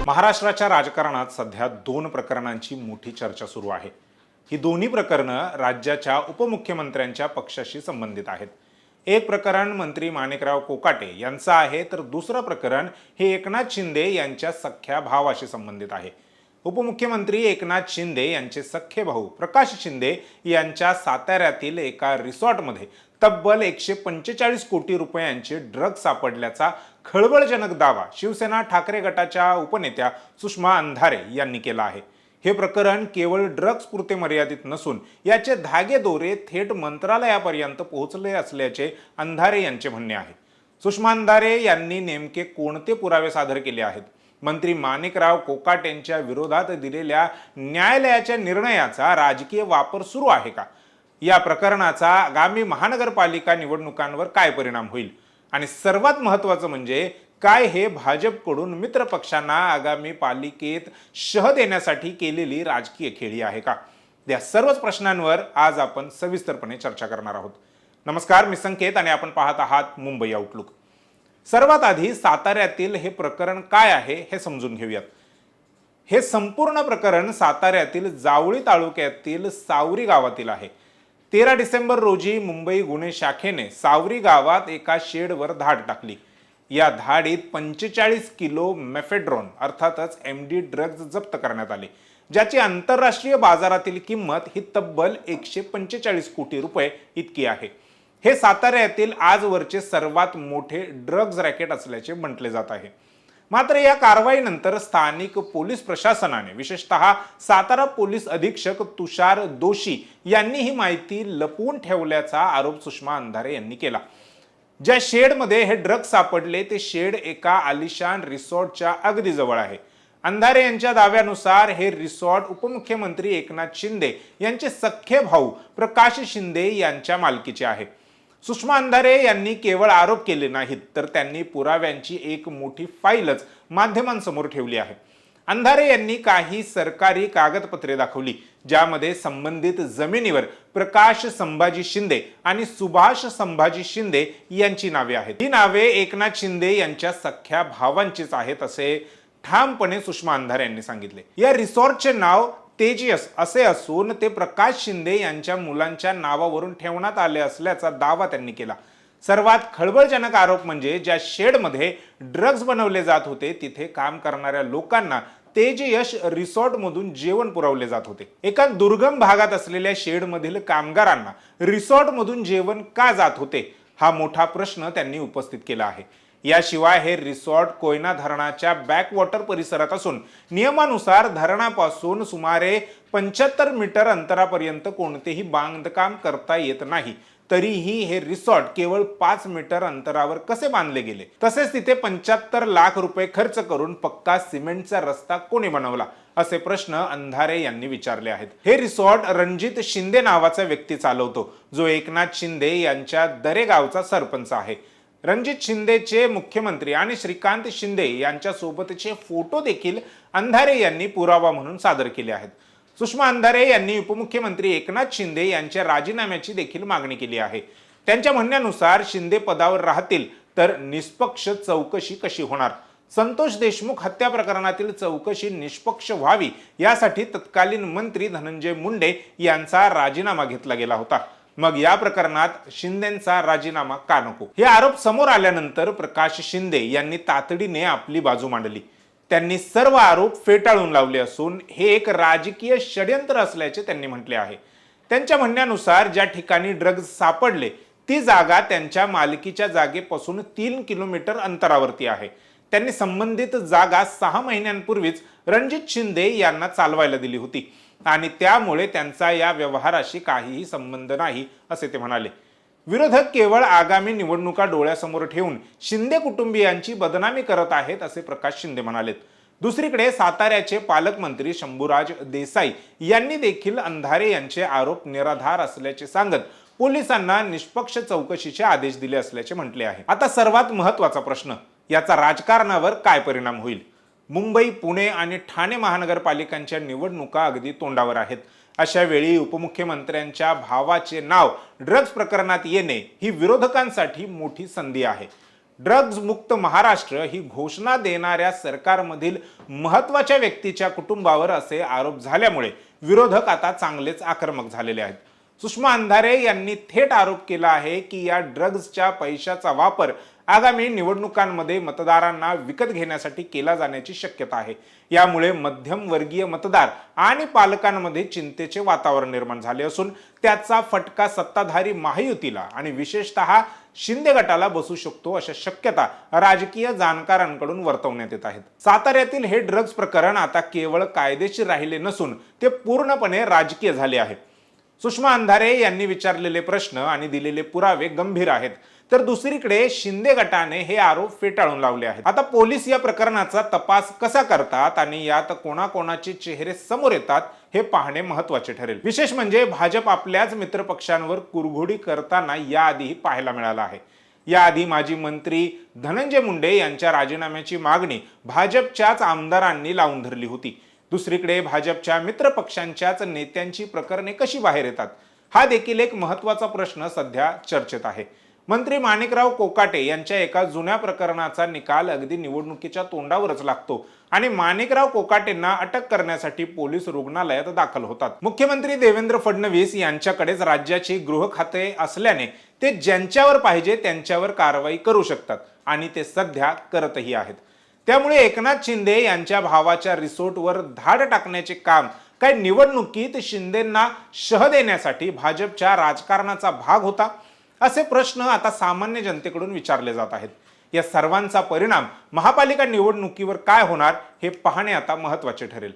महाराष्ट्राच्या राजकारणात सध्या दोन प्रकरणांची मोठी चर्चा सुरू आहे। ही दोन्ही प्रकरणं राज्याच्या उपमुख्यमंत्र्यांच्या पक्षाशी संबंधित आहेत। एक प्रकरण मंत्री माणिकराव कोकाटे यांचं आहे, तर दुसरं प्रकरण हे एकनाथ शिंदे यांच्या सख्ख्या भावाशी संबंधित आहे। उपमुख्यमंत्री एकनाथ शिंदे यांचे सख्खे भाऊ प्रकाश शिंदे यांच्या साताऱ्यातील एका रिसॉर्टमध्ये तब्बल 145 कोटी रुपयांचे ड्रग्ज सापडल्याचा खळबळजनक दावा शिवसेना ठाकरे गटाच्या उपनेत्या सुषमा अंधारे यांनी केला आहे। हे प्रकरण केवळ ड्रग्ज पुरते मर्यादित नसून याचे धागेदोरे थेट मंत्रालयापर्यंत पोहोचले असल्याचे अंधारे यांचे म्हणणे आहे। सुषमा अंधारे यांनी नेमके कोणते पुरावे सादर केले आहेत? मंत्री माणिकराव कोकाटेंच्या विरोधात दिलेल्या न्यायालयाच्या निर्णयाचा राजकीय वापर सुरू आहे का? या प्रकरणाचा आगामी महानगरपालिका निवडणुकांवर काय परिणाम होईल? आणि सर्वात महत्त्वाचं म्हणजे काय हे भाजपकडून मित्र पक्षांना आगामी पालिकेत शह देण्यासाठी केलेली राजकीय खेळी आहे का? या सर्वच प्रश्नांवर आज आपण सविस्तरपणे चर्चा करणार आहोत। नमस्कार, मी संकेत आणि आपण पाहत आहात मुंबई आउटलुक। सर्वात आधी साताऱ्यातील हे प्रकरण काय आहे हे समजून घेऊयात। हे संपूर्ण प्रकरण साताऱ्यातील जावळी तालुक्यातील सावरी गावातील आहे। 13 डिसेंबर रोजी मुंबई गुन्हे शाखेने सावरी गावात एका शेडवर धाड टाकली। या धाडीत 45 किलो मेफेड्रोन अर्थातच MD ड्रग्ज जप्त करण्यात आले, ज्याची आंतरराष्ट्रीय बाजारातील किंमत ही तब्बल 145 कोटी रुपये इतकी आहे। हे साताऱ्यातील आजवरचे सर्वात मोठे ड्रग्ज रॅकेट असल्याचे म्हटले जात आहे। मात्र या कारवाईनंतर स्थानिक पोलीस प्रशासनाने, विशेषतः सातारा पोलीस अधीक्षक तुषार दोशी यांनी ही माहिती लपवून ठेवल्याचा आरोप सुषमा अंधारे यांनी केला। ज्या शेडमध्ये हे ड्रग्ज सापडले ते शेड एका आलिशान रिसॉर्टच्या अगदी जवळ आहे। अंधारे यांच्या दाव्यानुसार हे रिसॉर्ट उपमुख्यमंत्री एकनाथ शिंदे यांचे सख्खे भाऊ प्रकाश शिंदे यांच्या मालकीचे आहे। सुषमा अंधारे यांनी केवळ आरोप केले नाहीत, तर त्यांनी पुराव्यांची एक मोठी फाईलच माध्यमांसमोर ठेवली आहे। अंधारे यांनी काही सरकारी कागदपत्रे दाखवली, ज्यामध्ये संबंधित जमिनीवर प्रकाश संभाजी शिंदे आणि सुभाष संभाजी शिंदे यांची नावे आहेत। ही नावे एकनाथ शिंदे यांच्या सख्ख्या भावांचीच आहेत असे ठामपणे सुषमा अंधारे यांनी सांगितले। या रिसॉर्टचे नाव तेजस असे असून ते प्रकाश शिंदे यांच्या मुलांच्या नावावरून ठेवण्यात आले असल्याचा दावा त्यांनी केला। सर्वात खळबळजनक आरोप म्हणजे ज्या शेडमध्ये ड्रग्ज बनवले जात होते तिथे काम करणाऱ्या लोकांना तेजयश रिसॉर्ट मधून जेवण पुरवले जात होते। एका दुर्गम भागात असलेल्या शेडमधील कामगारांना रिसॉर्ट मधून जेवण का जात होते, हा मोठा प्रश्न त्यांनी उपस्थित केला आहे। याशिवाय हे रिसॉर्ट कोयना धरणाच्या बॅकवॉटर परिसरात असून नियमानुसार धरणापासून सुमारे 75 मीटर अंतरापर्यंत कोणतेही बांधकाम करता येत नाही, तरीही हे रिसॉर्ट केवळ 5 मीटर अंतरावर कसे बांधले गेले? तसेच तिथे 75 लाख रुपये खर्च करून पक्का सिमेंटचा रस्ता कोणी बनवला, असे प्रश्न अंधारे यांनी विचारले आहेत। हे रिसॉर्ट रणजित शिंदे नावाचा व्यक्ती चालवतो, जो एकनाथ शिंदे यांच्या दरेगावचा सरपंच आहे। रणजित शिंदेचे मुख्यमंत्री आणि श्रीकांत शिंदे यांच्या सोबतचे फोटो देखील अंधारे यांनी पुरावा म्हणून सादर केले आहेत। सुषमा अंधारे यांनी उपमुख्यमंत्री एकनाथ शिंदे यांच्या राजीनाम्याची देखील मागणी केली आहे। त्यांच्या म्हणण्यानुसार शिंदे पदावर राहतील तर निष्पक्ष चौकशी कशी होणार? संतोष देशमुख हत्या प्रकरणातील चौकशी निष्पक्ष व्हावी यासाठी तत्कालीन मंत्री धनंजय मुंडे यांचा राजीनामा घेतला गेला होता। मग या प्रकरणात शिंदेंचा राजीनामा का नको? हे आरोप समोर आल्यानंतर प्रकाश शिंदे यांनी तातडीने आपली बाजू मांडली। त्यांनी सर्व आरोप फेटाळून लावले असून हे एक राजकीय षड्यंत्र असल्याचे त्यांनी म्हटले आहे। त्यांच्या म्हणण्यानुसार ज्या ठिकाणी ड्रग्ज सापडले ती जागा त्यांच्या मालकीच्या जागेपासून 3 किलोमीटर अंतरावरती आहे। त्यांनी संबंधित जागा 6 महिन्यांपूर्वीच रणजित शिंदे यांना चालवायला दिली होती आणि त्यामुळे त्यांचा या व्यवहाराशी काहीही संबंध नाही, असे ते म्हणाले। विरोधक केवळ आगामी निवडणुका डोळ्यासमोर ठेवून शिंदे कुटुंबियांची बदनामी करत आहेत, असे प्रकाश शिंदे म्हणालेत। दुसरीकडे साताऱ्याचे पालकमंत्री शंभूराज देसाई यांनी देखील अंधारे यांचे आरोप निराधार असल्याचे सांगत पोलिसांना निष्पक्ष चौकशीचे आदेश दिले असल्याचे म्हटले आहे। आता सर्वात महत्त्वाचा प्रश्न, याचा राजकारणावर काय परिणाम होईल? मुंबई, पुणे आणि ठाणे महानगरपालिकांच्या निवडणुका अगदी तोंडावर आहेत। अशा वेळी उपमुख्यमंत्र्यांच्या भावाचे नाव ड्रग्ज प्रकरणात येणे ही विरोधकांसाठी मोठी संधी आहे। ड्रग्ज मुक्त महाराष्ट्र ही घोषणा देणाऱ्या सरकारमधील महत्त्वाच्या व्यक्तीच्या कुटुंबावर असे आरोप झाल्यामुळे विरोधक आता चांगलेच आक्रमक झालेले आहेत. सुषमा अंधारे यांनी थेट आरोप केला आहे की या ड्रग्जच्या पैशाचा वापर आगामी निवडणुकांमध्ये मतदारांना विकत घेण्यासाठी केला जाण्याची शक्यता आहे. यामुळे मध्यमवर्गीय मतदार आणि पालकांमध्ये चिंतेचे वातावरण निर्माण झाले असून त्याचा फटका सत्ताधारी महायुतीला आणि विशेषतः शिंदे गटाला बसू शकतो अशा शक्यता राजकीय जाणकारांकडून वर्तवण्यात येत आहेत. साताऱ्यातील हे ड्रग्ज प्रकरण आता केवळ कायदेशीर राहिले नसून ते पूर्णपणे राजकीय झाले आहे. सुषमा अंधारे यांनी विचारलेले प्रश्न आणि दिलेले पुरावे गंभीर आहेत, तर दुसरीकडे शिंदे गटाने हे आरोप फेटाळून लावले आहेत. आता पोलीस या प्रकरणाचा तपास कसा करतात आणि यात कोणाकोणाचे चेहरे समोर येतात हे पाहणे महत्त्वाचे ठरेल. विशेष म्हणजे भाजप आपल्याच मित्रपक्षांवर कुरघोडी करताना याआधीही पाहायला मिळाला आहे. याआधी माजी मंत्री धनंजय मुंडे यांच्या राजीनाम्याची मागणी भाजपच्याच आमदारांनी लावून धरली होती. दुसरीकडे भाजपच्या मित्रपक्षांच्याच नेत्यांची प्रकरणे कशी बाहेर येतात हा देखील एक महत्त्वाचा प्रश्न सध्या चर्चेत आहे. मंत्री माणिकराव कोकाटे यांच्या एका जुन्या प्रकरणाचा निकाल अगदी निवडणुकीच्या तोंडावरच लागतो आणि माणिकराव कोकाटेंना अटक करण्यासाठी पोलीस रुग्णालयात दाखल होतात. मुख्यमंत्री देवेंद्र फडणवीस यांच्याकडेच राज्याची गृह खाते असल्याने ते ज्यांच्यावर पाहिजे त्यांच्यावर कारवाई करू शकतात आणि ते सध्या करतही आहेत. त्यामुळे एकनाथ शिंदे यांच्या भावाच्या रिसोर्टवर धाड टाकण्याचे काम काय निवडणुकीत शिंदेंना शह देण्यासाठी भाजपच्या राजकारणाचा भाग होता असे प्रश्न आता सामान्य जनतेकडून विचारले जात आहेत. या सर्वांचा परिणाम महापालिका निवडणुकीवर काय होणार हे पाहणे आता महत्त्वाचे ठरेल.